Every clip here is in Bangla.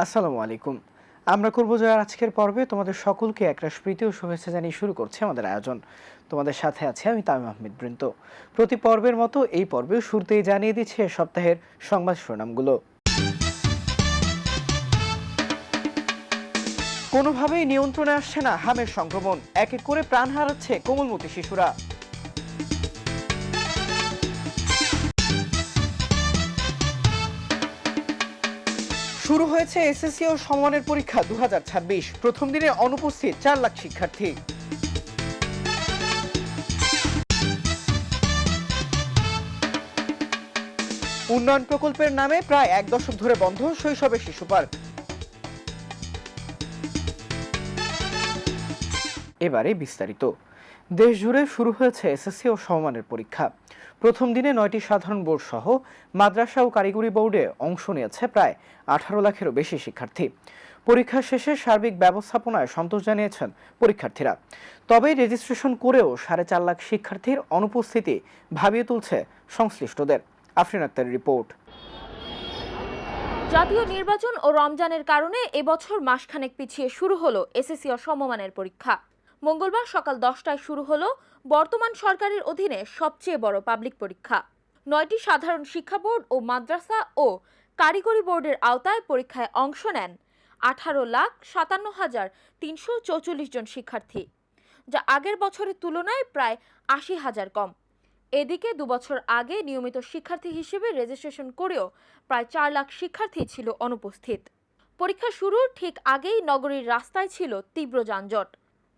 আসসালামু আলাইকুম। আমরা করব জয়ের আজকের পর্বে তোমাদের সকলকে একরাশ প্রীতি ও শুভেচ্ছা জানিয়ে শুরু করছে আমাদের আয়োজন। তোমাদের সাথে আছে আমি তামিম আহমেদ বৃন্ত। প্রতি পর্বের মতো এই পর্বেও শুরুতেই জানিয়ে দিচ্ছে সপ্তাহের সংবাদ শিরোনামগুলো। কোনোভাবেই নিয়ন্ত্রণে আসছে না হামের সংক্রমণ, এক এক করে প্রাণ হারাচ্ছে কোমলমতি শিশুরা। শুরু হয়েছে এসএসসি ও সমমানের পরীক্ষা 2026। প্রথম দিনে অনুপস্থিত 4 লাখ শিক্ষার্থী। উন্নয়ন প্রকল্পের নামে প্রায় 1 দশক ধরে বন্ধ শৈশবের শিশু পার্ক। এবারে বিস্তারিত। দেশ জুড়ে শুরু হয়েছে এসএসসি ও সমমানের পরীক্ষা। প্রথম দিনে 9টি সাধারণ বোর্ড সহ মাদ্রাসা ও কারিগরি বোর্ডে অংশ নিয়েছে প্রায় 18 লাখেরও বেশি শিক্ষার্থী। পরীক্ষা শেষে সার্বিক ব্যবস্থাপনায় সন্তোষ জানিয়েছেন পরীক্ষার্থীরা। তবে রেজিস্ট্রেশন করেও 4.5 লাখ শিক্ষার্থীর অনুপস্থিতি ভাবিয়ে তুলছে সংশ্লিষ্টদের। আফরিন আক্তারের রিপোর্ট। জাতীয় নির্বাচন ও রমজানের কারণে এবছর মাসখানেক পিছিয়ে শুরু হলো এসএসসি ও সমমানের পরীক্ষা। মঙ্গলবার সকাল 10টায় শুরু হলো বর্তমান সরকারের অধীনে সবচেয়ে বড় পাবলিক পরীক্ষা। 9টি সাধারণ শিক্ষা বোর্ড ও মাদ্রাসা ও কারিগরি বোর্ডের আওতায় পরীক্ষায় অংশ নেন 18,57,344 জন শিক্ষার্থী, যা আগের বছরের তুলনায় প্রায় 80,000 কম। এদিকে 2 বছর আগে নিয়মিত শিক্ষার্থী হিসেবে রেজিস্ট্রেশন করেও প্রায় 4 লাখ শিক্ষার্থী ছিল অনুপস্থিত। পরীক্ষা শুরুর ঠিক আগেই নগরীর রাস্তায় ছিল তীব্র যানজট।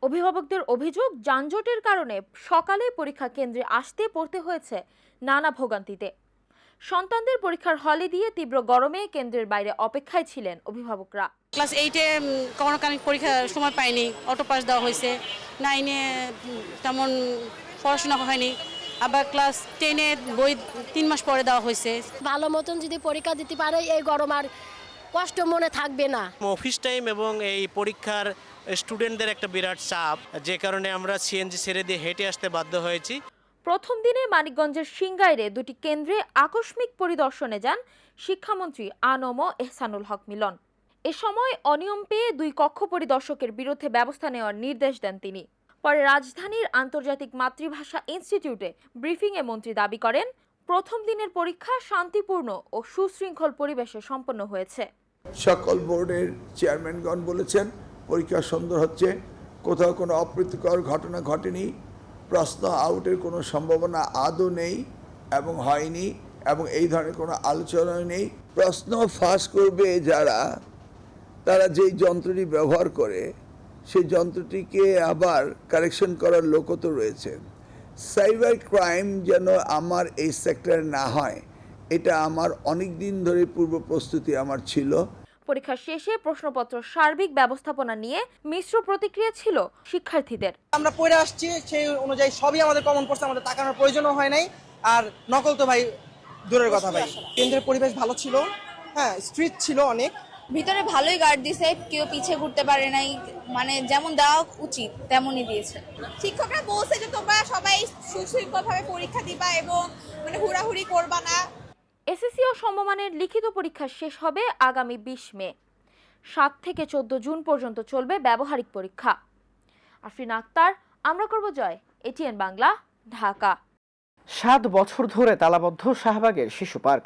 অভিভাবকদের অভিযোগ, যানজটের কারণে সকালে পরীক্ষা কেন্দ্রে আসতে পড়তে হয়েছে নানা ভোগান্তিতে। সন্তানদের পরীক্ষার হলে দিয়ে তীব্র গরমে কেন্দ্রের বাইরে অপেক্ষায় ছিলেন অভিভাবকরা। ক্লাস 8-এ কোনো পরীক্ষার সময় পাইনি, অটো পাস দেওয়া হয়েছে। 9-এ তেমন পড়াশোনা হয়নি, আবার ক্লাস 10-এ বই 3 মাস পরে দেওয়া হয়েছে। ভালো মতন যদি পরীক্ষা দিতে পারে এই গরম আর কষ্ট মনে থাকবে না। অফিস টাইম এবং এই পরীক্ষার স্টুডেন্টদের একটা বিরাট চাপ, যে কারণে আমরা সিএনজি ছেড়ে দিয়ে হেঁটে আসতে বাধ্য হয়েছি। প্রথম দিনে মানিকগঞ্জের সিংগাইরে 2টি কেন্দ্রে আকস্মিক পরিদর্শনে যান শিক্ষামন্ত্রী আনম এহসানুল হক মিলন। এ সময় অনিয়ম পেয়ে 2 কক্ষ পরিদর্শকের বিরুদ্ধে ব্যবস্থা নেওয়ার নির্দেশ দেন তিনি। পরে রাজধানীর আন্তর্জাতিক মাতৃভাষা ইনস্টিটিউটে ব্রিফিংয়ে মন্ত্রী দাবি করেন, প্রথম দিনের পরীক্ষা শান্তিপূর্ণ ও সুশৃঙ্খল পরিবেশে সম্পন্ন হয়েছে। সকল বোর্ডের চেয়ারম্যানগণ বলেছেন পরীক্ষা সুন্দর হচ্ছে, কোথাও কোনো অপ্রীতিকর ঘটনা ঘটেনি, প্রশ্ন আউটের কোনো সম্ভাবনা আদৌ নেই এবং হয়নি, এবং এই ধরনের কোনো আলোচনা নেই। প্রশ্ন ফাঁস করবে যারা, তারা যেই যন্ত্রটি ব্যবহার করে সেই যন্ত্রটিকে আবার কারেকশন করার লোকও তো রয়েছে। সাইবার ক্রাইম যেন আমার এই সেক্টরে না হয়, এটা আমার অনেক দিন ধরে পূর্ব প্রস্তুতি আমার ছিল। পরীক্ষা শেষে প্রশ্নপত্র সার্বিক ব্যবস্থাপনা নিয়ে মিশ্র প্রতিক্রিয়া ছিল শিক্ষার্থীদের। আমরা পড়ে আসছি সেই অনুযায়ী সবই আমাদের কমন পড়ছে, আমাদের তাকানোর প্রয়োজনও হয় নাই। আর নকল তো ভাই দূরের কথা ভাই। কেন্দ্রের পরিবেশ ভালো ছিল, হ্যাঁ স্ট্রিট ছিল অনেক। ভিতরে ভালোই গার্ড দিছে, কেউ পিছিয়ে ঘুরতে পারে নাই, মানে যেমন দেওয়া উচিত তেমনই দিয়েছে। শিক্ষকরা বলছে যে তোমরা সবাই সুশৃঙ্খলভাবে পরীক্ষা দিবা এবং মানে হুড়াহুড়ি করবা না। এসএসসি ও সমমানের লিখিত পরীক্ষা শেষ হবে আগামী 20 মে। 7 থেকে 14 জুন পর্যন্ত চলবে ব্যবহারিক পরীক্ষা। আফরিন আক্তার, আমরা করব জয়, এটিএন বাংলা, ঢাকা। 7 বছর ধরে তালাবদ্ধ শাহবাগের শিশু পার্ক।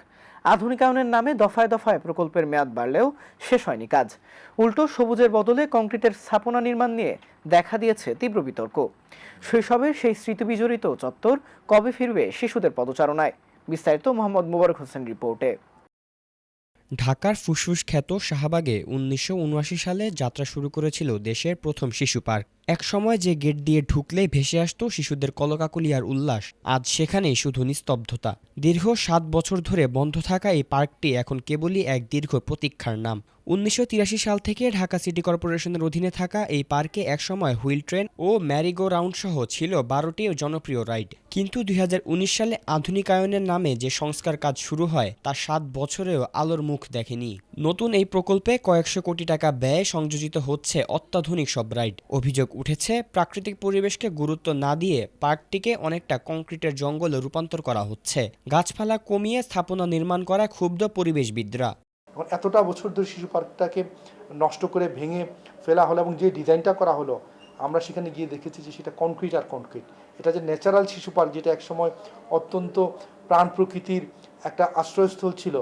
আধুনিকায়নের নামে দফায় দফায় প্রকল্পের মেয়াদ বাড়লেও শেষ হয়নি কাজ। উল্টো সবুজের বদলে কংক্রিটের স্থাপনা নির্মাণ নিয়ে দেখা দিয়েছে তীব্র বিতর্ক। শৈশবের সেই স্মৃতিবিজড়িত চত্বর কবে ফিরবে শিশুদের পদচারণায়? বিস্তারিত মোহাম্মদ মোবারক হোসেন রিপোর্টে। ঢাকার ফুসফুস খ্যাত শাহবাগে 1979 সালে যাত্রা শুরু করেছিল দেশের প্রথম শিশু পার্ক। এক সময় যে গেট দিয়ে ঢুকলেই ভেসে আসতো শিশুদের কলকাকলি আর উল্লাস, আজ সেখানেই শুধু নিস্তব্ধতা। দীর্ঘ 7 বছর ধরে বন্ধ থাকা এই পার্কটি এখন কেবলই এক দীর্ঘ প্রতীক্ষার নাম। 1983 সাল থেকে ঢাকা সিটি কর্পোরেশনের অধীনে থাকা এই পার্কে একসময় হুইল ট্রেন ও ম্যারিগো রাউন্ড সহ ছিল 12টি জনপ্রিয় রাইড। কিন্তু 2019 সালে আধুনিকায়নের নামে যে সংস্কার কাজ শুরু হয় তা 7 বছরেও আলোর মুখ দেখেনি। নতুন এই প্রকল্পে কয়েকশো কোটি টাকা ব্যয়ে সংযোজিত হচ্ছে অত্যাধুনিক সব রাইড। অভিযোগ উঠেছে, প্রাকৃতিক পরিবেশকে গুরুত্ব না দিয়ে পার্কটিকে অনেকটা কংক্রিটের জঙ্গলে রূপান্তর করা হচ্ছে। গাছপালা কমিয়ে স্থাপনা নির্মাণ করা ক্ষুব্ধ পরিবেশবিদরা। এখন এতটা বছর ধরে শিশু পার্কটাকে নষ্ট করে ভেঙে ফেলা হলো এবং যে ডিজাইনটা করা হলো আমরা সেখানে গিয়ে দেখেছি যে সেটা কনক্রিট আর কনক্রিট। এটা যে ন্যাচারাল শিশু পার্ক যেটা একসময় অত্যন্ত প্রাণ প্রকৃতির একটা আশ্রয়স্থল ছিল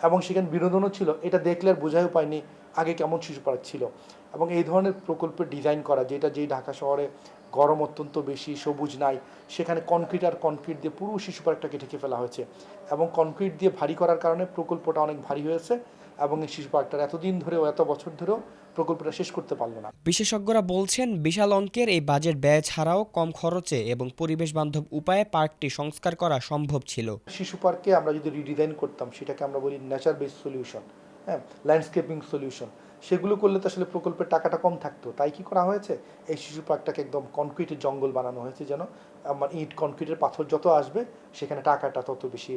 এবং সেখানে বিনোদনও ছিল, এটা দেখলে আর বোঝাইও পায়নি আগে কেমন শিশু পার্ক ছিল। এবং এই ধরনের প্রকল্পের ডিজাইন করা যেটা যেই ঢাকা শহরে গরম অত্যন্ত বেশি, সবুজ নাই, সেখানে কনক্রিট আর কনক্রিট দিয়ে পুরো শিশু পার্কটাকে ঢেকে ফেলা হয়েছে এবং কনক্রিট দিয়ে ভারী করার কারণে প্রকল্পটা অনেক ভারী হয়েছে এবং এই শিশু পার্কটার এতদিন ধরেও এত বছর ধরেও প্রকল্পটা শেষ করতে পারলো না। বিশেষজ্ঞরা বলছেন বিশাল অঙ্কের এই বাজেট ব্যয় ছাড়াও কম খরচে এবং পরিবেশ বান্ধব উপায়ে পার্কটি সংস্কার করা সম্ভব ছিল। শিশু পার্কে আমরা যদি রিডিজাইন করতাম, সেটাকে আমরা বলি নেচার বেসড সলিউশন, হ্যাঁ, ল্যান্ডস্কেপিং সলিউশন, সেগুলো করলে তো আসলে প্রকল্পের টাকাটা কম থাকতো। তাই কি করা হয়েছে, এই শিশু পার্কটাকে একদম কনক্রিটের জঙ্গল বানানো হয়েছে, যেন আমার ইট কনক্রিটের পাথর যত আসবে সেখানে টাকাটা তত বেশি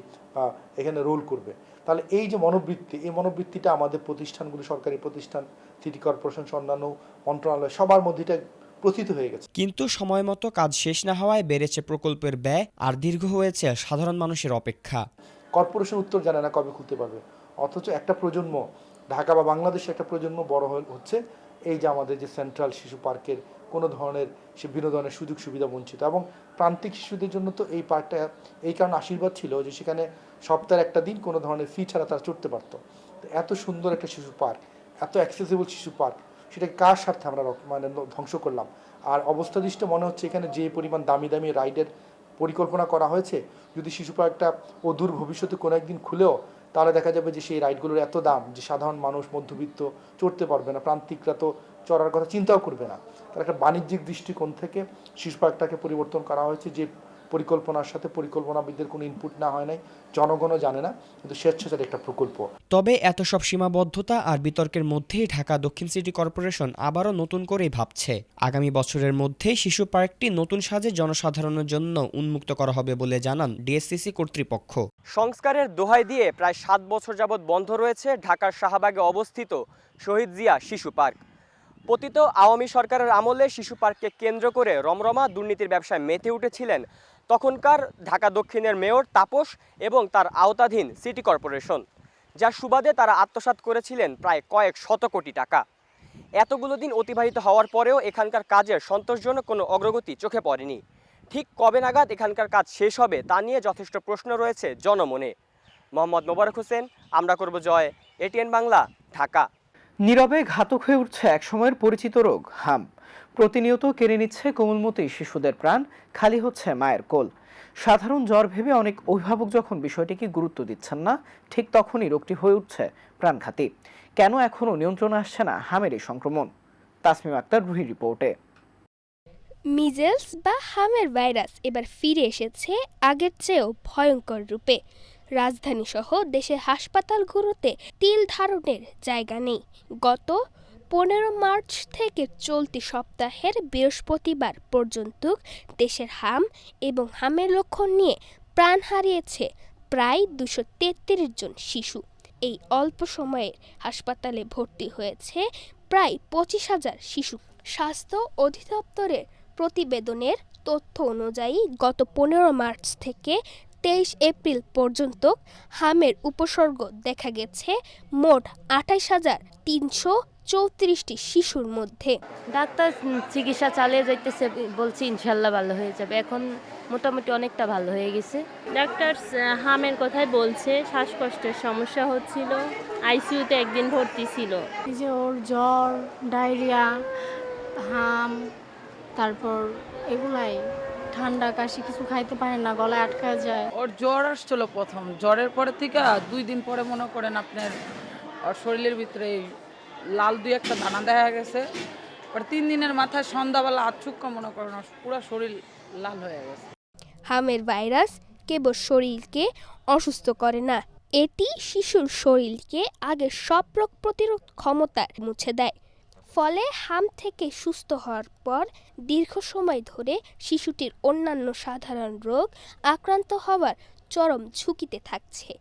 এখানে রোল করবে। তাহলে এই যে মনোবৃত্তি, এই মনোবৃত্তিটা আমাদের প্রতিষ্ঠানগুলো, সরকারি প্রতিষ্ঠান, সিটি কর্পোরেশন, অন্যান্য মন্ত্রণালয় সবার মধ্যে এটা প্রথিত হয়ে গেছে। কিন্তু সময় মতো কাজ শেষ না হওয়ায় বেড়েছে প্রকল্পের ব্যয় আর দীর্ঘ হয়েছে সাধারণ মানুষের অপেক্ষা। কর্পোরেশন উত্তর জানে না কবে খুলতে পারবে, অথচ একটা প্রজন্ম, ঢাকা বা বাংলাদেশে একটা প্রজন্ম বড় হচ্ছে এই যে আমাদের যে সেন্ট্রাল শিশু পার্কের কোনো ধরনের সে বিনোদনের সুযোগ সুবিধা বঞ্চিত। এবং প্রান্তিক শিশুদের জন্য তো এই পার্কটা এই কারণে আশীর্বাদ ছিল যে সেখানে সপ্তাহের একটা দিন কোনো ধরনের ফি ছাড়া তারা চড়তে পারতো। তো এত সুন্দর একটা শিশু পার্ক, এত অ্যাক্সেসিবল শিশু পার্ক, সেটাকে কার স্বার্থে আমরা মানে ধ্বংস করলাম। আর অবস্থা দৃষ্টে মনে হচ্ছে এখানে যে পরিমাণ দামি দামি রাইডের পরিকল্পনা করা হয়েছে, যদি শিশু পার্কটা অদূর ভবিষ্যতে কোনো একদিন খুলেও, তাহলে দেখা যাবে যে সেই রাইডগুলোর এত দাম যে সাধারণ মানুষ, মধ্যবিত্ত চড়তে পারবে না, প্রান্তিকরা তো চড়ার কথা চিন্তাও করবে না। তার একটা বাণিজ্যিক দৃষ্টিকোণ থেকে শিশু পার্কটাকে পরিবর্তন করা হয়েছে, যে পরিকল্পনার সাথে পরিকল্পনাবিদদের কোনো ইনপুট না হয় নাই, জনগণও জানে না, কিন্তু স্বেচ্ছাচারী একটা প্রকল্প। তবে এত সব সীমাবদ্ধতা আর বিতর্কের মধ্যেই ঢাকা দক্ষিণ সিটি কর্পোরেশন আবারও নতুন করেই ভাবছে। আগামী বছরের মধ্যেই শিশু পার্কটি নতুন সাজে জনসাধারণের জন্য উন্মুক্ত করা হবে বলে জানান ডিএসসিসি কর্তৃপক্ষ। সংস্কারের দোহাই দিয়ে প্রায় 7 বছর যাবৎ বন্ধ রয়েছে ঢাকার শাহবাগে অবস্থিত শহীদ জিয়া শিশু পার্ক। পতিত আওয়ামী সরকারের আমলে শিশু পার্ককে কেন্দ্র করে রমরমা দুর্নীতির ব্যবসায় মেতে উঠেছিলেন তখনকার ঢাকা দক্ষিণের মেয়র তাপস এবং তার আওতাধীন সিটি কর্পোরেশন, যার সুবাদে তারা আত্মসাৎ করেছিলেন প্রায় কয়েক শত কোটি টাকা। এতগুলো দিন অতিবাহিত হওয়ার পরেও এখানকার কাজের সন্তোষজনক কোনো অগ্রগতি চোখে পড়েনি। ঠিক কবে নাগাদ এখানকার কাজ শেষ হবে তা নিয়ে যথেষ্ট প্রশ্ন রয়েছে জনমনে। মোহাম্মদ মোবারক হোসেন, আমরা করব জয়, এটিএন বাংলা, ঢাকা। নীরবে ঘাতক হয়ে উঠছে একসময়ের পরিচিত রোগ হাম। প্রতিনিয়ত কেড়ে নিচ্ছে কোমলমতি শিশুদের প্রাণ, খালি হচ্ছে মায়ের কোল। সাধারণ জ্বর ভেবে অনেক অভিভাবক যখন বিষয়টিকে গুরুত্ব দিচ্ছেন না, ঠিক তখনই রোগটি হয়ে উঠছে প্রাণঘাতী। কেন এখনও নিয়ন্ত্রণে আসছে না হামের এই সংক্রমণ? তাসমিম আক্তার, রুহি রিপোর্টে। মিজেলস বা হামের ভাইরাস এবার ফিরে এসেছে আগের চেয়েও ভয়ঙ্কর রূপে। রাজধানী সহ দেশের হাসপাতালগুলোতে তিল ধারণের জায়গা নেই। গত 15 মার্চ থেকে চলতি সপ্তাহের বৃহস্পতিবার পর্যন্ত দেশের হাম এবং হামের লক্ষণ নিয়ে প্রাণ হারিয়েছে প্রায় 233 জন শিশু। এই অল্প সময়ে হাসপাতালে ভর্তি হয়েছে প্রায় 25,000 শিশু। স্বাস্থ্য অধিদপ্তরের প্রতিবেদনের তথ্য অনুযায়ী গত 15 মার্চ থেকে 23 এপ্রিল পর্যন্ত হামের উপসর্গ দেখা গেছে মোট 28,334টি শিশুর মধ্যে। ডাক্তার চিকিৎসা চালিয়ে যাইতেছে, বলছি ইনশাল্লাহ ভালো হয়ে যাবে। এখন মোটামুটি অনেকটা ভালো হয়ে গেছে। ডাক্তার হামের কথাই বলছে, শ্বাসকষ্টের সমস্যা হচ্ছিল, আইসিইউতে একদিন ভর্তি ছিল। এই যে ওর জ্বর, ডায়রিয়া, হাম, তারপর এগুলাই ঠান্ডা কাশি, কিছু খাইতে পারে না, গলায় আটকা যায়। ওর জ্বর আসছিল প্রথম, জ্বরের পরে থেকে 2 দিন পরে মনে করেন আপনার ওর শরীরের ভিতরে লাল 2-1টা দানা দেখা গেছে। পর 3 দিনের মাথায় সন্ধ্যাবেলা আচুক্কা মনে করেন পুরো শরীর লাল হয়ে গেছে। হামের ভাইরাস কেবল শরীরকে অসুস্থ করে না, এটি শিশুর শরীরকে আগে সব রোগ প্রতিরোধ ক্ষমতা মুছে দেয়। ফলে হাম থেকে সুস্থ হওয়ার পর দীর্ঘ সময় ধরে শিশুটির অন্যান্য সাধারণ রোগ আক্রান্ত হওয়ার চরম ঝুঁকিতে থাকছে।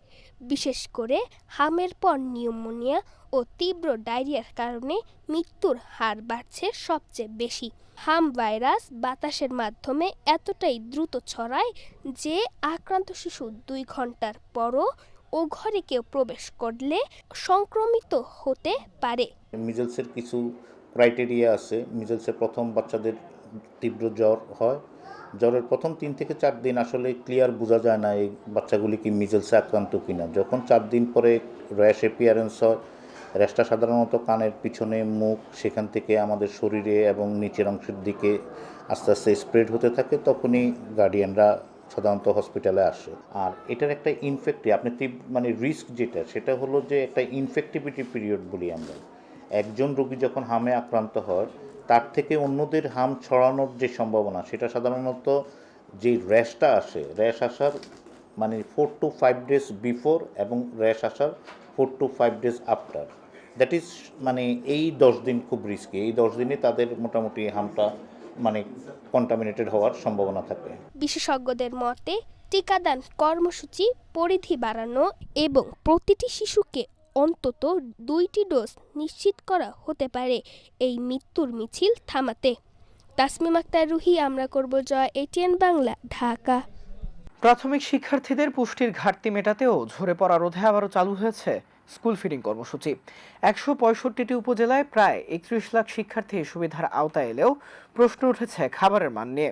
বিশেষ করে হামের পর নিউমোনিয়া ও তীব্র ডায়রিয়ার কারণে মৃত্যুর হার বাড়ছে সবচেয়ে বেশি। হাম ভাইরাস বাতাসের মাধ্যমে এতটাই দ্রুত ছড়ায় যে আক্রান্ত শিশু 2 ঘন্টার পরও ও ঘরে কেউ প্রবেশ করলে সংক্রমিত হতে পারে। মিজেলসের কিছু ক্রাইটেরিয়া আছে। মিজেলসের প্রথম বাচ্চাদের তীব্র জ্বর হয়, জ্বরের প্রথম 3 থেকে 4 দিন আসলে ক্লিয়ার বোঝা যায় না এই বাচ্চাগুলি কি মিজেলসে আক্রান্ত কিনা। যখন 4 দিন পরে র্যাশ অ্যাপিয়ারেন্স হয়, র্যাশটা সাধারণত কানের পিছনে, মুখ, সেখান থেকে আমাদের শরীরে এবং নিচের অংশের দিকে আস্তে আস্তে স্প্রেড হতে থাকে, তখনই গার্ডিয়ানরা সাধারণত হসপিটালে আসে। আর এটার একটা আপনি মানে রিস্ক যেটা, সেটা হলো যে একটা ইনফেক্টিভিটি পিরিয়ড বলি আমরা। একজন রোগী যখন হামে আক্রান্ত হয়, তার থেকে অন্যদের হাম ছড়ানোর যে সম্ভাবনা, সেটা সাধারণত যে র্যাশটা আসে, র্যাশ আসার মানে 4 to 5 days বিফোর এবং র্যাশ আসার 4 to 5 days after. That is মানে এই 10 দিন খুব রিস্কি। এই 10 দিনে তাদের মোটামুটি হামটা মানে কন্টামিনেটেড হওয়ার সম্ভাবনা থাকে। বিশেষজ্ঞদের মতে টিকাদান কর্মসূচি পরিধি বাড়ানো এবং প্রতিটি শিশুকে অন্তত 2টি ডোজ নিশ্চিত করা হতে পারে এই মৃত্যুর মিছিল থামাতে। তাসমিম আক্তার রুহি, আমরা করব জয়, ATN বাংলা, ঢাকা। প্রাথমিক শিক্ষার্থীদের পুষ্টির ঘাটতি মেটাতেও ঝরে পড়া রোধে আবারও চালু হয়েছে স্কুল ফিডিং কর্মসূচি। 165টি উপজেলায় প্রায় 31 লাখ শিক্ষার্থী সুবিধার আওতায় এলেও প্রশ্ন উঠেছে খাবারের মান নিয়ে।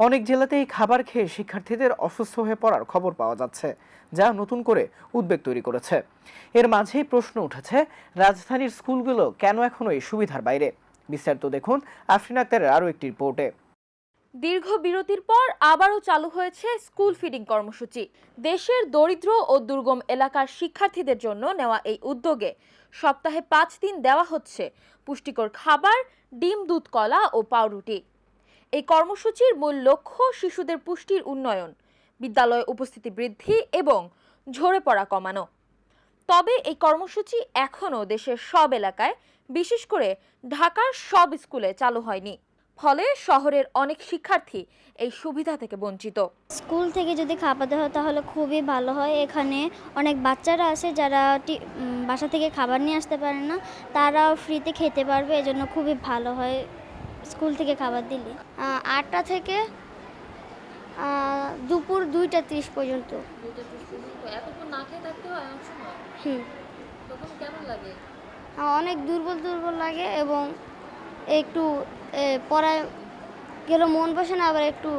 অনেক জেলাতেই খাবার খেয়ে শিক্ষার্থীদের অসুস্থ হয়ে পড়ার খবর পাওয়া যাচ্ছে, যা নতুন করে উদ্বেগ তৈরি করেছে। এর মাঝেই প্রশ্ন উঠেছে, রাজধানীর স্কুলগুলো কেন এখনো এই সুবিধার বাইরে? বিস্তারিত দেখুন আফরিন আক্তারের আরও একটি রিপোর্টে। দীর্ঘ বিরতির পর আবারও চালু হয়েছে স্কুল ফিডিং কর্মসূচি। দেশের দরিদ্র ও দুর্গম এলাকার শিক্ষার্থীদের জন্য নেওয়া এই উদ্যোগে সপ্তাহে 5 দিন দেওয়া হচ্ছে পুষ্টিকর খাবার, ডিম, দুধ, কলা ও পাউরুটি। এই কর্মসূচির মূল লক্ষ্য শিশুদের পুষ্টির উন্নয়ন, বিদ্যালয়ে উপস্থিতি বৃদ্ধি এবং ঝরে পড়া কমানো। তবে এই কর্মসূচি এখনও দেশের সব এলাকায়, বিশেষ করে ঢাকার সব স্কুলে চালু হয়নি। ফলে শহরের অনেক শিক্ষার্থী এই সুবিধা থেকে বঞ্চিত। স্কুল থেকে যদি খাবার দেওয়া হয় তাহলে খুবই ভালো হয়। এখানে অনেক বাচ্চারা আছে যারা বাসা থেকে খাবার নিয়ে আসতে পারে না, তারা ফ্রিতে খেতে পারবে, এজন্য খুবই ভালো হয় স্কুল থেকে খাবার দিলে। 8টা থেকে দুপুর 2টা 30 পর্যন্ত। অনেক দুর্বল লাগে এবং একটু পড়ায় গেলে মন বসে না, আবার একটু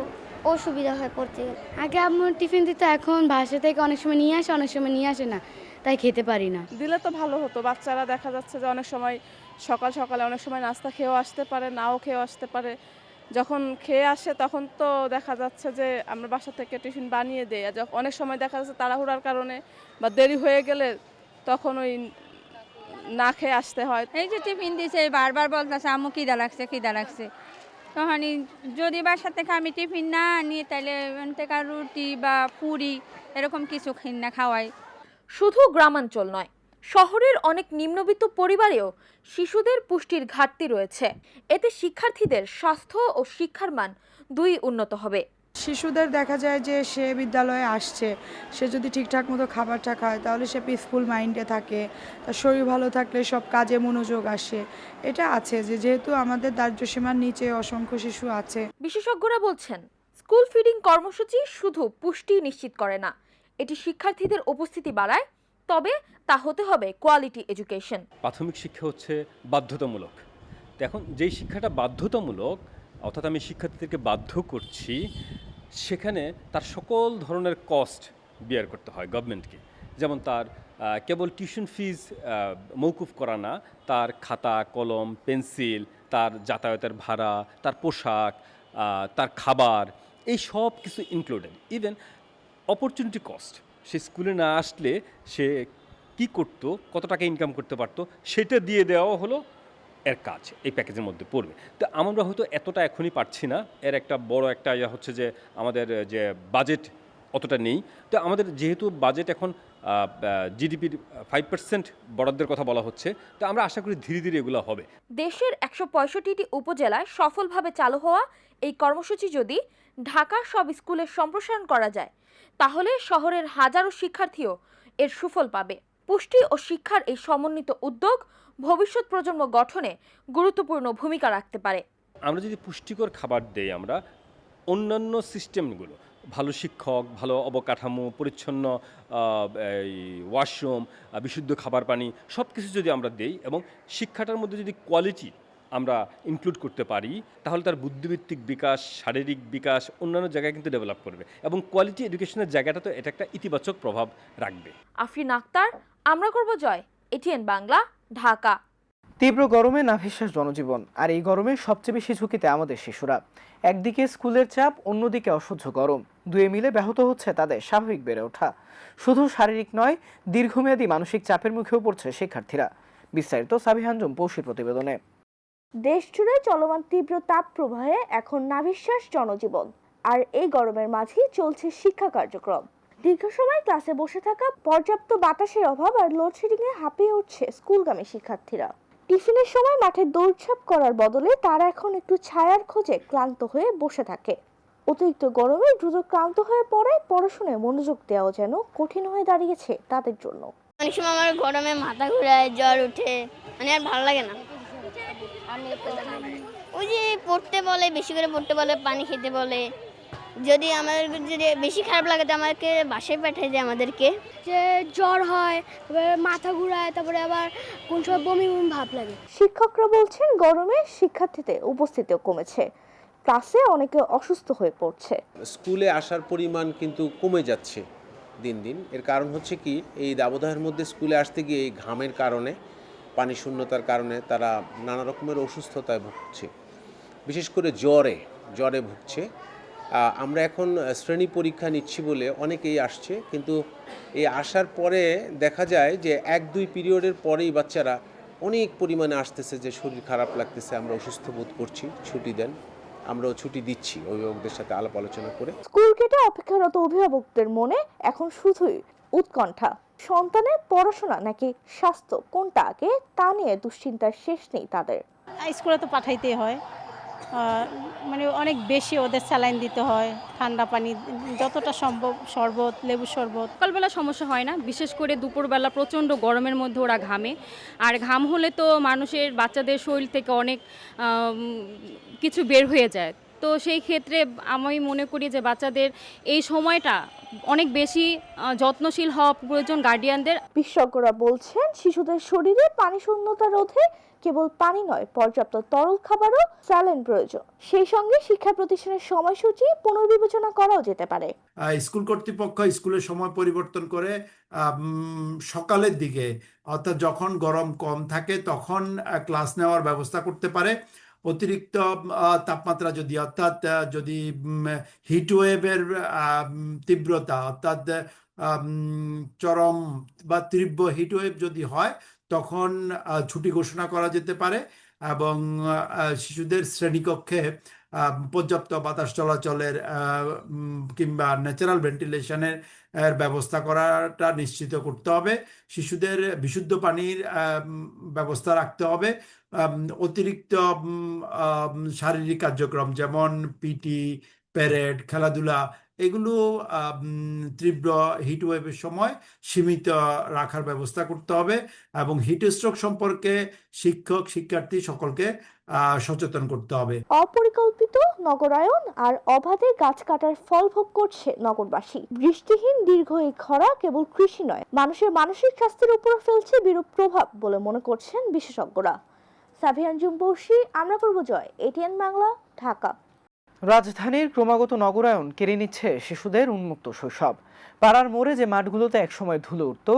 অসুবিধা হয় পড়তে গেলে। আগে আম্মু টিফিন দিত, এখন বাসা থেকে অনেক সময় নিয়ে আসে, অনেক সময় নিয়ে আসে না, তাই খেতে পারি না। দিলে তো ভালো হতো। বাচ্চারা দেখা যাচ্ছে যে অনেক সময় সকালে অনেক সময় নাস্তা খেয়েও আসতে পারে, নাও খেয়েও আসতে পারে। যখন খেয়ে আসে তখন তো দেখা যাচ্ছে যে আমরা বাসা থেকে টিফিন বানিয়ে দেই, আর অনেক সময় দেখা যাচ্ছে তাড়াহুড়ার কারণে বা দেরি হয়ে গেলে তখন ওই না খেয়ে আসতে হয়। এই যে টিফিন দিয়েছে, বারবার বলতেছে আম্মু খিদা লাগছে। তখন যদি বাসা থেকে আমি টিফিন না নিয়ে, তাহলে থেকে রুটি বা পুরি এরকম কিছু না খাওয়াই। শুধু গ্রামাঞ্চল নয়, শহরের অনেক নিম্নবিত্ত পরিবারেও শিশুদের পুষ্টির ঘাটতি রয়েছে। এতে শিক্ষার্থীদের স্বাস্থ্য ও শিক্ষার মান দুই উন্নত হবে। শিশুদের দেখা যায় যে সে বিদ্যালয়ে আসছে, সে যদি ঠিকঠাক মতো খাবারটা খায় তাহলে সে পিসফুল মাইন্ডে থাকে, তার শরীর ভালো থাকলে সব কাজে মনোযোগ আসে। এটা আছে যে যেহেতু আমাদের দারিদ্র্যসীমার নিচে অসংখ্য শিশু আছে। বিশেষজ্ঞরা বলছেন, স্কুল ফিডিং কর্মসূচি শুধু পুষ্টি নিশ্চিত করে না, এটি শিক্ষার্থীদের উপস্থিতি বাড়ায়, তবে তা হতে হবে কোয়ালিটি এডুকেশন। প্রাথমিক শিক্ষা হচ্ছে বাধ্যতামূলক। এখন যেই শিক্ষাটা বাধ্যতামূলক, অর্থাৎ আমি শিক্ষার্থীদেরকে বাধ্য করছি, সেখানে তার সকল ধরনের কস্ট বিয়ার করতে হয় গভর্নমেন্টকে। যেমন তার কেবল টিউশন ফিজ মৌকুফ করা না, তার খাতা, কলম, পেন্সিল, তার যাতায়াতের ভাড়া, তার পোশাক, তার খাবার, এই সব কিছু ইনক্লুডেড। ইভেন অপরচুনিটি কস্ট, সে স্কুলে না আসলে সে কি করতো, কত টাকা ইনকাম করতে পারতো, সেটা দিয়ে দেওয়া হলো এর কাজ, এই প্যাকেজের মধ্যে পড়বে। তো আমরা হয়তো এতটা এখনই পারছি না। এর একটা বড় একটা ইয়ে হচ্ছে যে আমাদের যে বাজেট অতটা নেই। তো আমাদের যেহেতু বাজেট এখন জিডিপির 5% বরাদ্দের কথা বলা হচ্ছে, তো আমরা আশা করি ধীরে ধীরে এগুলো হবে। দেশের 165টি উপজেলায় সফলভাবে চালু হওয়া এই কর্মসূচি যদি ঢাকার সব স্কুলে সম্প্রসারণ করা যায়, তাহলে শহরের হাজারো শিক্ষার্থীও এর সুফল পাবে। পুষ্টি ও শিক্ষার এই সমন্বিত উদ্যোগ ভবিষ্যৎ প্রজন্ম গঠনে গুরুত্বপূর্ণ ভূমিকা রাখতে পারে। আমরা যদি পুষ্টিকর খাবার দেই, আমরা অন্যান্য সিস্টেমগুলো ভালো শিক্ষক, ভালো অবকাঠামো, পরিচ্ছন্ন এই ওয়াশরুম, বিশুদ্ধ খাবার পানি সব কিছু যদি আমরা দেই এবং শিক্ষাটার মধ্যে যদি কোয়ালিটি আমরা ইনক্লুড করতে পারি, তাহলে তার বুদ্ধিবৃত্তিক বিকাশ, শারীরিক বিকাশ অন্যান্য জায়গায় কিন্তু ডেভেলপ করবে এবং কোয়ালিটি এডুকেশনের জায়গাটা তো এটা একটা ইতিবাচক প্রভাব রাখবে। আফরিন আক্তার, আমরা করব জয়, এটিএন বাংলা, ঢাকা। তীব্র গরমে নাভিশ্বাস জনজীবন, আর এই গরমে সবচেয়ে বেশি ঝুঁকিতে আমাদের শিশুরা। একদিকে স্কুলের চাপ, অন্যদিকে অসহ্য গরম, দুয়ে মিলে ব্যাহত হচ্ছে তাদের স্বাভাবিক বেড়ে ওঠা। শুধু শারীরিক নয়, দীর্ঘমেয়াদী মানসিক চাপের মুখেও পড়ছে শিক্ষার্থীরা। বিস্তারিত সাবিহা আঞ্জুম পৌষির প্রতিবেদনে। দেশ জুড়ে চলমান তীব্র তাপ প্রবাহে এখন নাভিশ্বাস জনজীবন, আর এই গরমের মাঝেই চলছে শিক্ষা কার্যক্রম। দীর্ঘ সময় ক্লাসে বসে থাকা, পর্যাপ্ত বাতাসের অভাব আর লোডশেডিং এ হাঁপিয়ে উঠছে স্কুলগামী শিক্ষার্থীরা। টিফিনের সময় মাঠে দৌড়ঝাঁপ করার বদলে তারা এখন একটু ছায়ার খোঁজে ক্লান্ত হয়ে বসে থাকে। অতিরিক্ত গরমে দ্রুত ক্লান্ত হয়ে পড়ায় পড়াশোনায় মনোযোগ দেওয়া যেন কঠিন হয়ে দাঁড়িয়েছে তাদের জন্য। অনেক সময় আমার গরমে মাথা ঘোরায়, জ্বর উঠে, মানে আর ভালো লাগে না। ওই যে পড়তে বলে, বেশি করে পড়তে বলে, পানি খেতে বলে। যদি আমাদের যদি বেশি খারাপ লাগে তো আমাদেরকে বাসায় পাঠিয়ে দেয় আমাদেরকে। যে জ্বর হয়, তারপরে মাথা ঘুরায়, তারপরে আবার কোন সময় বমি বমি ভাব লাগে। শিক্ষকরা বলছেন গরমে শিক্ষার্থীদের উপস্থিতিও কমেছে, ক্লাসে অনেকে অসুস্থ হয়ে পড়ছে। স্কুলে আসার পরিমাণ কিন্তু কমে যাচ্ছে দিন দিন। এর কারণ হচ্ছে কি, এই দাবদাহের মধ্যে স্কুলে আসতে গিয়ে এই ঘামের কারণে, পানি শূন্যতার কারণে তারা নানা রকমের অসুস্থতায় ভুগছে, বিশেষ করে জ্বরে ভুগছে। আমরা এখন শ্রেণী পরীক্ষা নিচ্ছি বলে অনেকেই আসছে, কিন্তু এই আসার পরে দেখা যায় যে 1-2 পিরিয়ডের পরেই বাচ্চারা অনেক পরিমাণে আসতেছে যে শরীর খারাপ লাগতেছে, আমরা অসুস্থ বোধ করছি, ছুটি দেন। আমরাও ছুটি দিচ্ছি অভিভাবকদের সাথে আলাপ আলোচনা করে। স্কুল কেটে অপেক্ষারত অভিভাবকদের মনে এখন শুধুই উৎকণ্ঠা। সন্তানের পড়াশোনা নাকি স্বাস্থ্য, কোনটা আগে তা নিয়ে দুশ্চিন্তার শেষ নেই তাদের। স্কুলে তো পাঠাইতেই হয়, মানে অনেক বেশি ওদের স্যালাইন দিতে হয়, ঠান্ডা পানি যতটা সম্ভব, শরবত, লেবু শরবত। সকালবেলা সমস্যা হয় না, বিশেষ করে দুপুরবেলা প্রচণ্ড গরমের মধ্যে ওরা ঘামে, আর ঘাম হলে তো মানুষের, বাচ্চাদের শরীর থেকে অনেক কিছু বের হয়ে যায়। তো সেই ক্ষেত্রে আমি মনে করি যে বাচ্চাদের এই সময়টা অনেক বেশি যত্নশীল হওয়া প্রয়োজন গার্ডিয়ানদের। বিশেষজ্ঞরা বলছেন শিশুদের শরীরে পানি শূন্যতা রোধে কেবল পানি নয়, পর্যাপ্ত তরল খাবারও স্যালাইন প্রয়োজন। সেই সঙ্গে শিক্ষা প্রতিষ্ঠানের সময়সূচি পুনর্বিবেচনা করাও যেতে পারে। স্কুল কর্তৃপক্ষ স্কুলের সময় পরিবর্তন করে সকালের দিকে, অর্থাৎ যখন গরম কম থাকে তখন ক্লাস নেওয়ার ব্যবস্থা করতে পারে। অতিরিক্ত তাপমাত্রা যদি হিটওয়েভের তীব্রতা, অর্থাৎ চরম বা তীব্র হিটওয়েভ যদি হয়, তখন ছুটি ঘোষণা করা যেতে পারে এবং শিশুদের শ্রেণীকক্ষে পর্যাপ্ত বাতাস চলাচলের কিংবা ন্যাচারাল ভেন্টিলেশনের ব্যবস্থা করাটা নিশ্চিত করতে হবে। শিশুদের বিশুদ্ধ পানির ব্যবস্থা রাখতে হবে। অতিরিক্ত শারীরিক কার্যক্রম যেমন পিটি, প্যারেড, খেলাধুলা, এগুলো তীব্র হিটওয়েভের সময় সীমিত রাখার ব্যবস্থা করতে হবে এবং হিট স্ট্রোক সম্পর্কে শিক্ষক, শিক্ষার্থী সকলকে সচেতন করতে হবে। অপরিকল্পিত নগরায়ন আর অবাধে গাছ কাটার ফল ভোগ করছে নগরবাসী। বৃষ্টিহীন দীর্ঘ এই খরা কেবল কৃষি নয়, মানুষের মানসিক স্বাস্থ্যের উপর ফেলছে বিরূপ প্রভাব বলে মনে করছেন বিশেষজ্ঞরা। সাবিহা আঞ্জুম পৌষি, আমরা করব জয়, এটিএন বাংলা, ঢাকা। রাজধানীর ক্রমাগত নগরায়ন কেড়ে নিচ্ছে শিশুদের উন্মুক্ত শৈশব। পাড়ার মোড়ে যে মাঠগুলোতে একসময় ধুলো উঠত,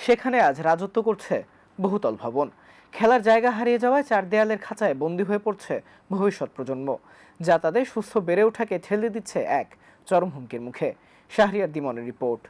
সেখানে আজ রাজত্ব করছে বহুতল ভবন। খেলার জায়গা হারিয়ে যাওয়ায় 4 দেয়ালের খাঁচায় বন্দী হয়ে পড়ছে ভবিষ্যৎ প্রজন্ম, যা তাদের সুস্থ বেড়ে ওঠাকে ঠেলে দিচ্ছে এক চরম হুমকির মুখে। শাহরিয়ার দিমনের রিপোর্ট।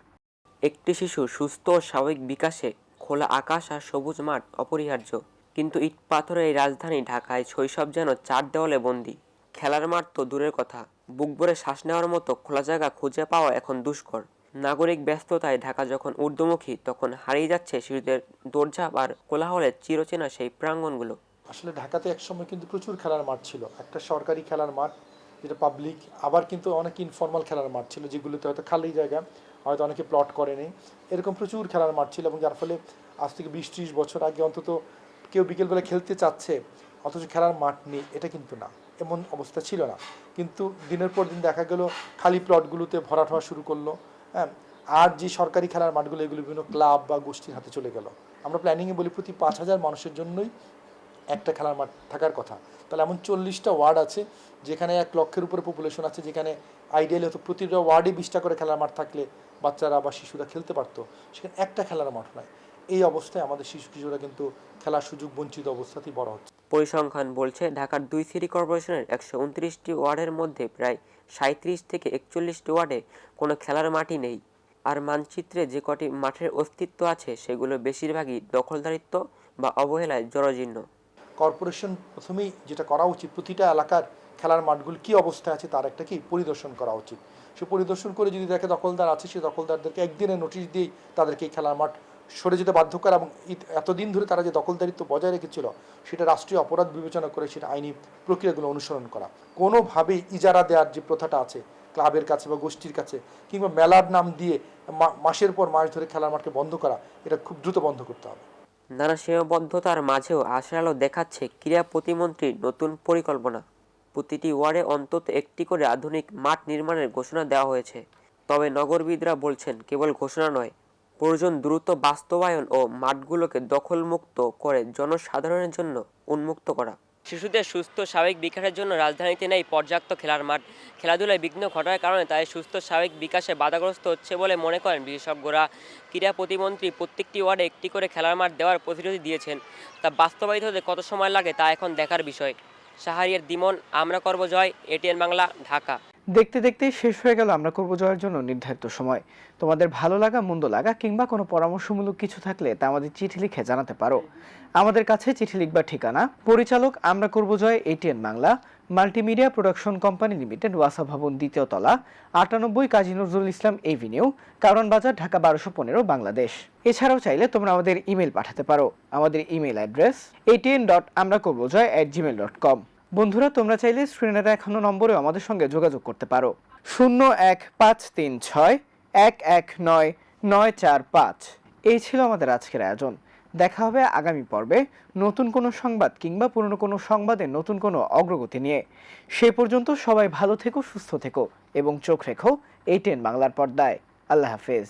একটি শিশু সুস্থ ও স্বাভাবিক বিকাশে খোলা আকাশ আর সবুজ মাঠ অপরিহার্য, কিন্তু ইট পাথরের এই রাজধানী ঢাকায় শৈশব যেন 4 দেওয়ালে বন্দী। খেলার মাঠ তো দূরের কথা, বুক ভরে শ্বাস নেওয়ার মতো খোলা জায়গা খুঁজে পাওয়া এখন দুষ্কর। নাগরিক ব্যস্ততায় ঢাকা যখন ঊর্ধ্বমুখী, তখন হারিয়ে যাচ্ছে শিশুদের দৌড়ঝাঁপ আর কোলাহলের চিরচেনা সেই প্রাঙ্গণগুলো। আসলে ঢাকাতে একসময় কিন্তু প্রচুর খেলার মাঠ ছিল, একটা সরকারি খেলার মাঠ যেটা পাবলিক, আবার কিন্তু অনেক ইনফর্মাল খেলার মাঠ ছিল যেগুলোতে হয়তো খালি জায়গা, হয়তো অনেকে প্লট করেনি, এরকম প্রচুর খেলার মাঠ ছিল। এবং যার ফলে আজ থেকে 20-30 বছর আগে অন্তত কেউ বিকেলবেলা খেলতে চাচ্ছে অথচ খেলার মাঠ নেই, এটা কিন্তু না। এমন অবস্থা ছিল না, কিন্তু দিনের পর দিন দেখা গেল খালি প্লটগুলোতে ভরাট হওয়া শুরু করলো। হ্যাঁ, আর যে সরকারি খেলার মাঠগুলো এগুলো বিভিন্ন ক্লাব বা গোষ্ঠীর হাতে চলে গেল। আমরা প্ল্যানিংয়ে বলি প্রতি 5,000 মানুষের জন্যই একটা খেলার মাঠ থাকার কথা। তাহলে এমন 40টা ওয়ার্ড আছে যেখানে 1 লক্ষের উপরে পপুলেশন আছে, যেখানে আইডিয়ালি হতো প্রতিটা ওয়ার্ডে 20টা করে খেলার মাঠ থাকলে বাচ্চারা বা শিশুরা খেলতে পারতো, সেখানে একটা খেলার মাঠ নয়। এই অবস্থায় আমাদের শিশু কিশোররা কিন্তু খেলার সুযোগ বঞ্চিত অবস্থাতেই বড় হচ্ছে। পরিসংখ্যান বলছে ঢাকার 2 সিটি কর্পোরেশনের 129টি ওয়ার্ডের মধ্যে প্রায় 37 থেকে 41টি ওয়ার্ডে কোনো খেলার মাঠই নেই। আর মানচিত্রে যে কটি মাঠের অস্তিত্ব আছে সেগুলো বেশিরভাগই দখলদারিত্ব বা অবহেলায় জরাজীর্ণ। কর্পোরেশন প্রথমেই যেটা করা উচিত, প্রতিটা এলাকার খেলার মাঠগুলি কী অবস্থায় আছে তার একটা কি পরিদর্শন করা উচিত। সে পরিদর্শন করে যদি দেখে দখলদার আছে, সেই দখলদারদেরকে একদিনের নোটিশ দিয়েই তাদেরকে এই খেলার মাঠ সরে যেতে বাধ্য করা, এবং এতদিন ধরে তারা যে দখলদারিত্ব বজায় রেখেছিল সেটা রাষ্ট্রীয় অপরাধ বিবেচনা করে সেটা আইনি প্রক্রিয়াগুলো অনুসরণ করা। কোনোভাবেই ইজারা দেওয়ার যে প্রথাটা আছে ক্লাবের কাছে বা গোষ্ঠীর কাছে, কিংবা মেলার নাম দিয়ে মাসের পর মাস ধরে খেলার মাঠকে বন্ধ করা, এটা খুব দ্রুত বন্ধ করতে হবে। নানা সীমাবদ্ধতার মাঝেও আশার আলো দেখাচ্ছে ক্রীড়া প্রতিমন্ত্রীর নতুন পরিকল্পনা। প্রতিটি ওয়ার্ডে অন্তত একটি করে আধুনিক মাঠ নির্মাণের ঘোষণা দেওয়া হয়েছে। তবে নগরবিদরা বলছেন কেবল ঘোষণা নয়, প্রয়োজন দ্রুত বাস্তবায়ন ও মাঠগুলোকে দখলমুক্ত করে জনসাধারণের জন্য উন্মুক্ত করা। শিশুদের সুস্থ স্বাভাবিক বিকাশের জন্য রাজধানীতে নেই পর্যাপ্ত খেলার মাঠ। খেলাধুলায় বিঘ্ন ঘটার কারণে তাই সুস্থ স্বাভাবিক বিকাশে বাধাগ্রস্ত হচ্ছে বলে মনে করেন বিশেষজ্ঞরা। ক্রীড়া প্রতিমন্ত্রী প্রত্যেকটি ওয়ার্ডে একটি করে খেলার মাঠ দেওয়ার প্রতিশ্রুতি দিয়েছেন। তা বাস্তবায়িত হতে কত সময় লাগে তা এখন দেখার বিষয়। শাহরিয়ার দিমন, আমরা করব জয়, এটিএন বাংলা, ঢাকা। দেখতে দেখতে শেষ হয়ে গেল আমরা করব জয়ের জন্য নির্ধারিত সময়। তোমাদের ভালো লাগা, মন্দ লাগা কিংবা কোনো পরামর্শমূলক কিছু থাকলে তা আমাদের চিঠি লিখে জানাতে পারো। আমাদের কাছে চিঠি লিখবার ঠিকানা পরিচালক আমরা করব জয়, ATN Bangla, multimedia production company limited, ওয়াসা ভবন, 2য় তলা, 98 কাজী নজরুল ইসলাম এভিনিউ, কারণ বাজার, ঢাকা 1215, বাংলাদেশ। এছাড়াও চাইলে তোমরা আমাদের ইমেল পাঠাতে পারো। আমাদের ইমেল অ্যাড্রেস atn.amrakorbojay@gmail.com। বন্ধুরা, তোমরা চাইলে স্ক্রিনে দেখানো নম্বরে আমাদের সঙ্গে যোগাযোগ করতে পারো। 015361194945। এই ছিল আমাদের আজকের আয়োজন। দেখা হবে আগামী পর্বে নতুন কোনো সংবাদ কিংবা পুরনো কোনো সংবাদে নতুন কোনো অগ্রগতি নিয়ে। সে পর্যন্ত সবাই ভালো থেকো, সুস্থ থেকো এবং চোখ রেখো এটিএন বাংলার পর্দায়। আল্লাহ হাফেজ।